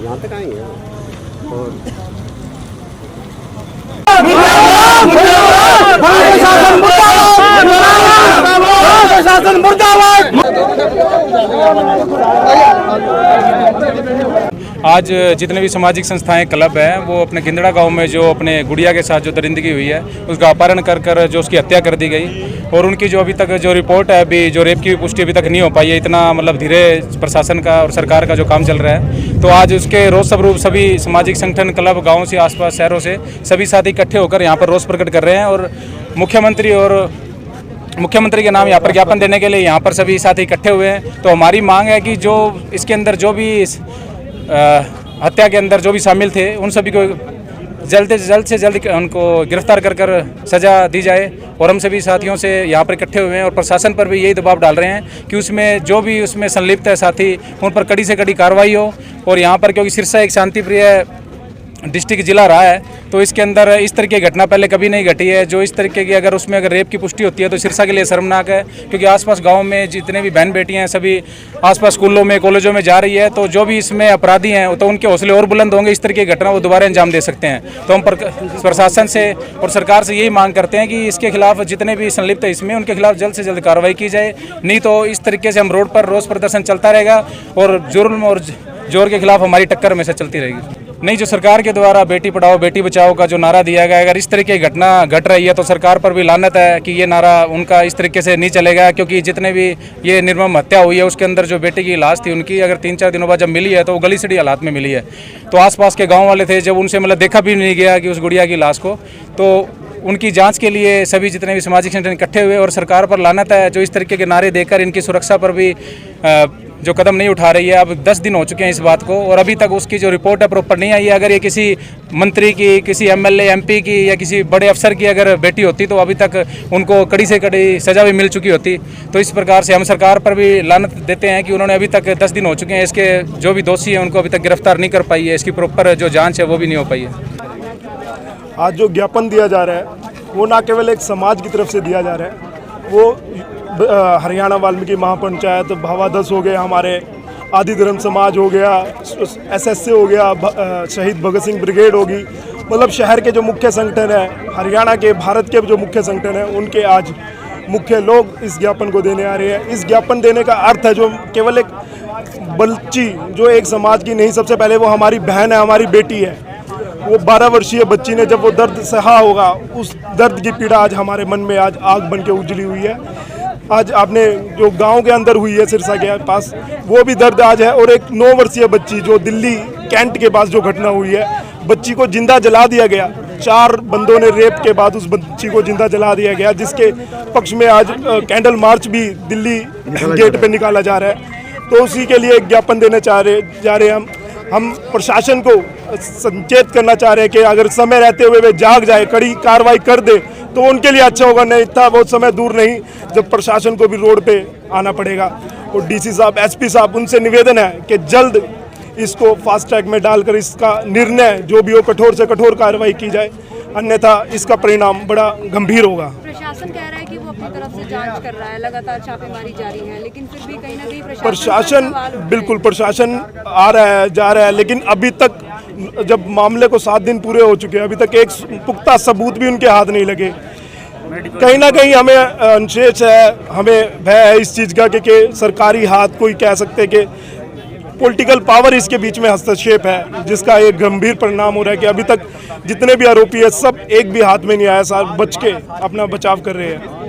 यहाँ तक आएंगे और आज जितने भी सामाजिक संस्थाएं क्लब हैं वो अपने गिंदड़ा गांव में जो अपने गुड़िया के साथ जो दरिंदगी हुई है उसका अपहरण कर जो उसकी हत्या कर दी गई और उनकी जो अभी तक जो रिपोर्ट है अभी जो रेप की पुष्टि अभी तक नहीं हो पाई है। इतना मतलब धीरे प्रशासन का और सरकार का जो काम चल रहा है, तो आज उसके रोष स्वरूप सभी सामाजिक संगठन क्लब गाँव से आसपास शहरों से सभी साथी इकट्ठे होकर यहाँ पर रोष प्रकट कर रहे हैं और मुख्यमंत्री के नाम यहाँ पर ज्ञापन देने के लिए यहाँ पर सभी साथी इकट्ठे हुए हैं। तो हमारी मांग है कि जो इसके अंदर जो भी हत्या के अंदर जो भी शामिल थे उन सभी को जल्द से जल्द उनको गिरफ्तार कर सज़ा दी जाए। और हम सभी साथियों से यहाँ पर इकट्ठे हुए हैं और प्रशासन पर भी यही दबाव डाल रहे हैं कि उसमें जो भी उसमें संलिप्त है साथी उन पर कड़ी से कड़ी कार्रवाई हो। और यहाँ पर क्योंकि सिरसा एक शांतिप्रिय डिस्ट्रिक्ट जिला रहा है तो इसके अंदर इस तरह की घटना पहले कभी नहीं घटी है। जो इस तरीके की अगर उसमें अगर रेप की पुष्टि होती है तो सिरसा के लिए शर्मनाक है, क्योंकि आसपास गांव में जितने भी बहन बेटियां हैं सभी आसपास स्कूलों में कॉलेजों में जा रही है, तो जो भी इसमें अपराधी हैं तो उनके हौसले और बुलंद होंगे, इस तरह की घटना वो दोबारा अंजाम दे सकते हैं। तो हम प्रशासन से और सरकार से यही मांग करते हैं कि इसके खिलाफ जितने भी संलिप्त है इसमें उनके खिलाफ जल्द से जल्द कार्रवाई की जाए, नहीं तो इस तरीके से हम रोड पर रोष प्रदर्शन चलता रहेगा और जुर्म और जोर के खिलाफ हमारी टक्कर हमेशा चलती रहेगी। नहीं, जो सरकार के द्वारा बेटी पढ़ाओ बेटी बचाओ का जो नारा दिया गया, अगर इस तरीके की घटना घट रही है तो सरकार पर भी लानत है कि ये नारा उनका इस तरीके से नहीं चलेगा। क्योंकि जितने भी ये निर्मम हत्या हुई है उसके अंदर जो बेटी की लाश थी उनकी अगर 3-4 दिनों बाद जब मिली है तो वो गली सड़ी हालात में मिली है। तो आसपास के गाँव वाले थे, जब उनसे मतलब देखा भी नहीं गया कि उस गुड़िया की लाश को, तो उनकी जांच के लिए सभी जितने भी सामाजिक संगठन इकट्ठे हुए और सरकार पर लानत है जो इस तरीके के नारे देकर इनकी सुरक्षा पर भी जो कदम नहीं उठा रही है। अब 10 दिन हो चुके हैं इस बात को और अभी तक उसकी जो रिपोर्ट है प्रॉपर नहीं आई है। अगर ये किसी मंत्री की, किसी एमएलए एमपी की या किसी बड़े अफसर की अगर बेटी होती तो अभी तक उनको कड़ी से कड़ी सज़ा भी मिल चुकी होती। तो इस प्रकार से हम सरकार पर भी लानत देते हैं कि उन्होंने अभी तक 10 दिन हो चुके हैं, इसके जो भी दोषी हैं उनको अभी तक गिरफ्तार नहीं कर पाई है, इसकी प्रॉपर जो जाँच है वो भी नहीं हो पाई है। आज जो ज्ञापन दिया जा रहा है वो ना केवल एक समाज की तरफ से दिया जा रहा है, वो हरियाणा वाल्मीकि महापंचायत भावादस हो गया, हमारे आदि धर्म समाज हो गया, एसएससी हो गया, शहीद भगत सिंह ब्रिगेड होगी, मतलब शहर के जो मुख्य संगठन है, हरियाणा के भारत के जो मुख्य संगठन है उनके आज मुख्य लोग इस ज्ञापन को देने आ रहे हैं। इस ज्ञापन देने का अर्थ है जो केवल एक बच्ची जो एक समाज की नहीं, सबसे पहले वो हमारी बहन है, हमारी बेटी है। वो 12 वर्षीय बच्ची ने जब वो दर्द सहा होगा, उस दर्द की पीड़ा आज हमारे मन में आज आग बन के उजली हुई है। आज आपने जो गांव के अंदर हुई है सिरसा के पास, वो भी दर्द आज है। और एक 9 वर्षीय बच्ची जो दिल्ली कैंट के पास जो घटना हुई है, बच्ची को जिंदा जला दिया गया, 4 बंदों ने रेप के बाद उस बच्ची को जिंदा जला दिया गया, जिसके पक्ष में आज कैंडल मार्च भी दिल्ली गेट पे निकाला जा रहा है। तो उसी के लिए एक ज्ञापन देने जा रहे हैं हम प्रशासन को संचेत करना चाह रहे हैं कि अगर समय रहते हुए वे जाग जाए, कड़ी कार्रवाई कर दे तो उनके लिए अच्छा होगा। नहीं था बहुत समय दूर नहीं जब प्रशासन को भी रोड पे आना पड़ेगा। और डीसी साहब, एसपी साहब, उनसे निवेदन है कि जल्द इसको फास्ट ट्रैक में डालकर इसका निर्णय जो भी हो कठोर से कठोर कार्रवाई की जाए, अन्यथा इसका परिणाम बड़ा गंभीर होगा। प्रशासन कह रहा है कि वो अपनी तरफ से जांच कर रहा है, लगातार छापेमारी जारी है, लेकिन फिर भी कहीं ना कहीं प्रशासन बिल्कुल प्रशासन आ रहा है, जा रहा है, लेकिन अभी तक जब मामले को 7 दिन पूरे हो चुके हैं, अभी तक एक पुख्ता सबूत भी उनके हाथ नहीं लगे। कहीं ना कहीं हमें अंशेष है, हमें भय है इस चीज़ का कि सरकारी हाथ कोई कह सकते कि पॉलिटिकल पावर इसके बीच में हस्तक्षेप है, जिसका एक गंभीर परिणाम हो रहा है कि अभी तक जितने भी आरोपी है सब एक भी हाथ में नहीं आया, साथ बच के अपना बचाव कर रहे हैं।